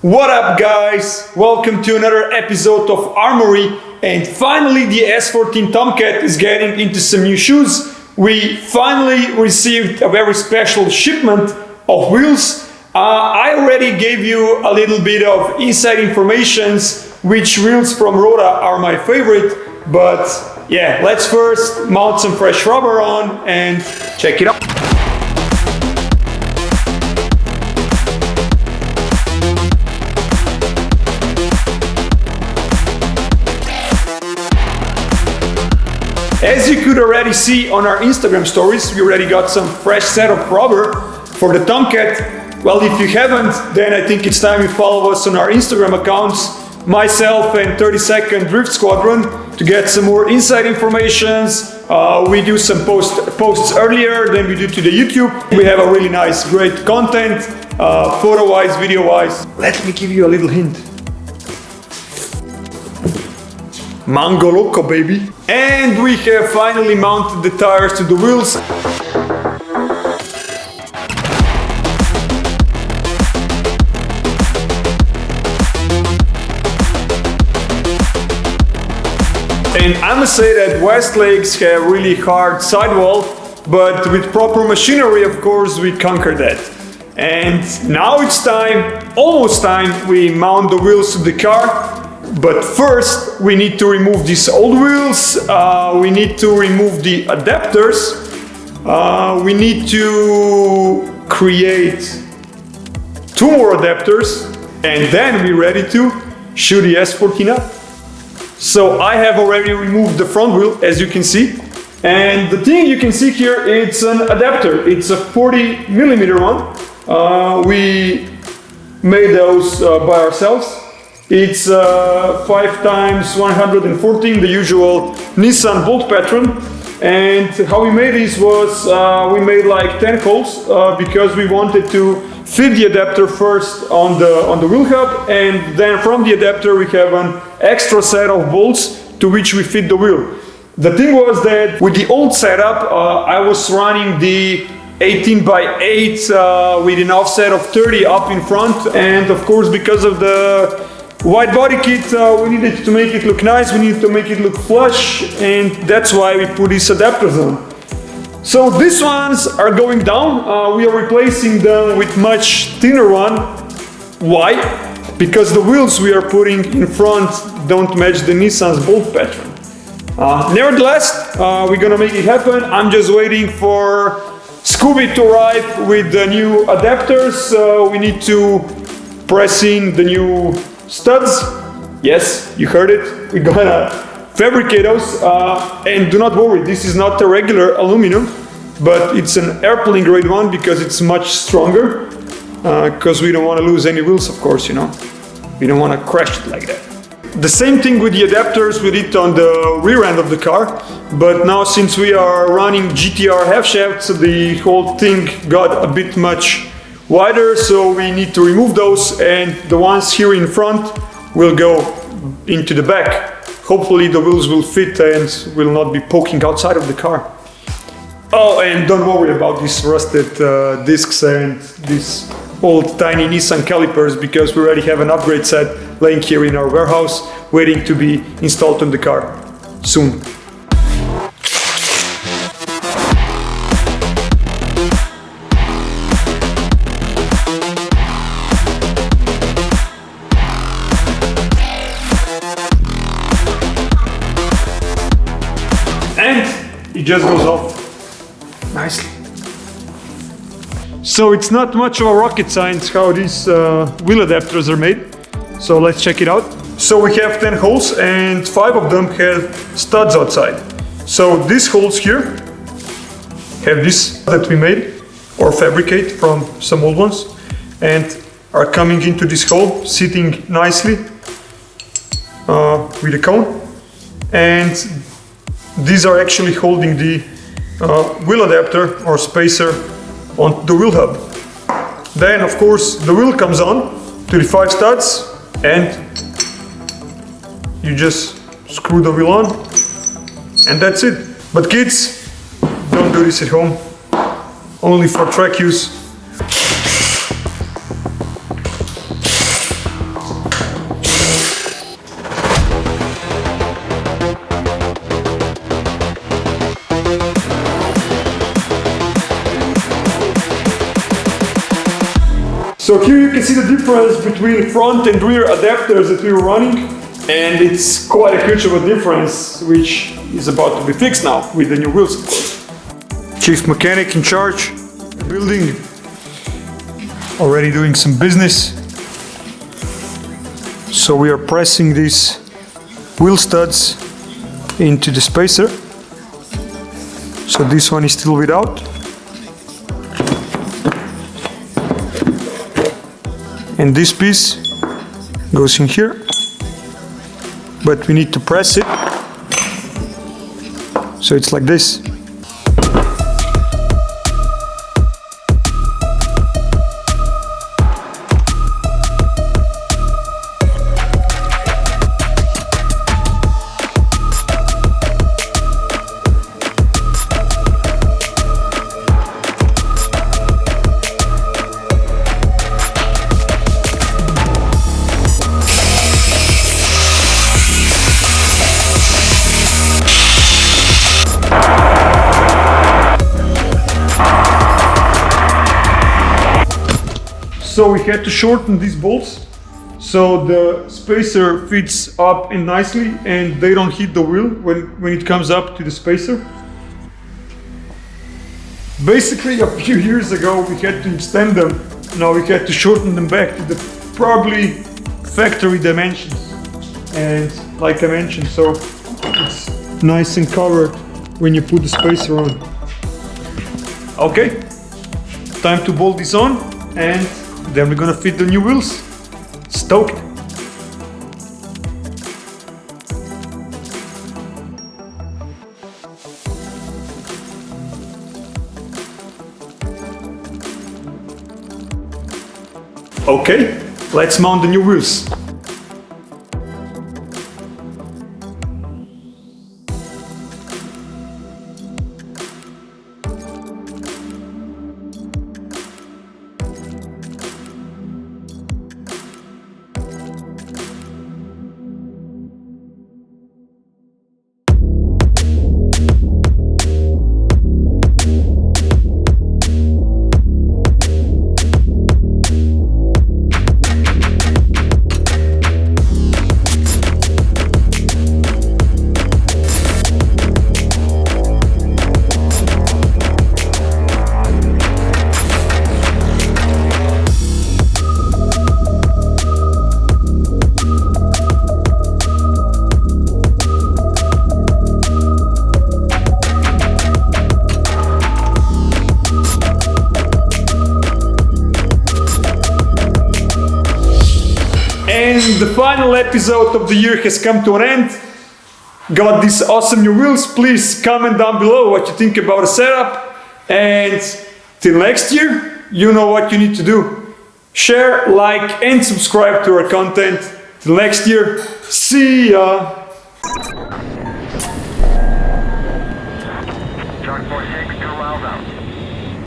What up guys, welcome to another episode of Armory, and finally the S14 TOMCAT is getting into some new shoes. We finally received a very special shipment of wheels. I already gave you a little bit of inside informations which wheels from Roda are my favorite, but yeah, let's first mount some fresh rubber on and check it out. As you could already see on our Instagram stories, we already got some fresh set of rubber for the TOMCAT. Well, if you haven't, then I think it's time you follow us on our Instagram accounts, myself and 30-second Drift Squadron, to get some more inside informations. We do some posts earlier than we do to the YouTube. We have a really nice, great content, photo-wise, video-wise. Let me give you a little hint. Mango Loco, baby. And we have finally mounted the tires to the wheels. And I must say that Westlake's have really hard sidewall, but with proper machinery, of course, we conquered that. And now it's time, almost time, we mount the wheels to the car. But first, we need to remove these old wheels, we need to remove the adapters, we need to create 2 more adapters, and then we're ready to shoot the S14 up. So I have already removed the front wheel, as you can see, and the thing you can see here, it's an adapter. It's a 40mm one. We made those by ourselves. It's 5x114, the usual Nissan bolt pattern. And how we made this was, we made like 10 holes because we wanted to fit the adapter first on the wheel hub, and then from the adapter we have an extra set of bolts to which we fit the wheel. The thing was that with the old setup, I was running the 18x8 with an offset of 30 up in front, and of course because of the wide body kit, we needed to make it look nice, we needed to make it look flush, and that's why we put these adapters on. So these ones are going down, we are replacing them with much thinner one. Why? Because the wheels we are putting in front don't match the Nissan's bolt pattern. Nevertheless, we're gonna make it happen. I'm just waiting for Scooby to arrive with the new adapters. We need to press in the new studs. Yes, you heard it. We're gonna fabricate those, and do not worry, this is not a regular aluminum, but it's an airplane grade one because it's much stronger, because we don't want to lose any wheels, of course, you know. We don't want to crash it like that. The same thing with the adapters we did on the rear end of the car, but now since we are running GTR half shafts, the whole thing got a bit much wider, so we need to remove those, and the ones here in front will go into the back. Hopefully the wheels will fit and will not be poking outside of the car. Oh, and don't worry about these rusted discs and these old tiny Nissan calipers, because we already have an upgrade set laying here in our warehouse waiting to be installed on the car soon. And it just goes off nicely. So it's not much of a rocket science how these wheel adapters are made. So let's check it out. So we have 10 holes and 5 of them have studs outside. So these holes here have this that we made or fabricate from some old ones, and are coming into this hole, sitting nicely with a cone. And these are actually holding the wheel adapter or spacer on the wheel hub. Then of course the wheel comes on to the 5 studs, and you just screw the wheel on, and that's it. But kids, don't do this at home, only for track use. So here you can see the difference between front and rear adapters that we were running, and it's quite a huge of a difference, which is about to be fixed now with the new wheels, of course. Chief mechanic in charge, building, already doing some business. So we are pressing these wheel studs into the spacer. So this one is still without. And this piece goes in here, but we need to press it. So it's like this. So we had to shorten these bolts so the spacer fits up in nicely and they don't hit the wheel when it comes up to the spacer. Basically a few years ago we had to extend them, now we had to shorten them back to the probably factory dimensions. And like I mentioned, so it's nice and covered when you put the spacer on. Okay, time to bolt this on, and then we're gonna fit the new wheels. Stoked! Okay, let's mount the new wheels. And the final episode of the year has come to an end. Got these awesome new wheels. Please comment down below what you think about the setup. And till next year, you know what you need to do. Share, like, and subscribe to our content. Till next year, see ya!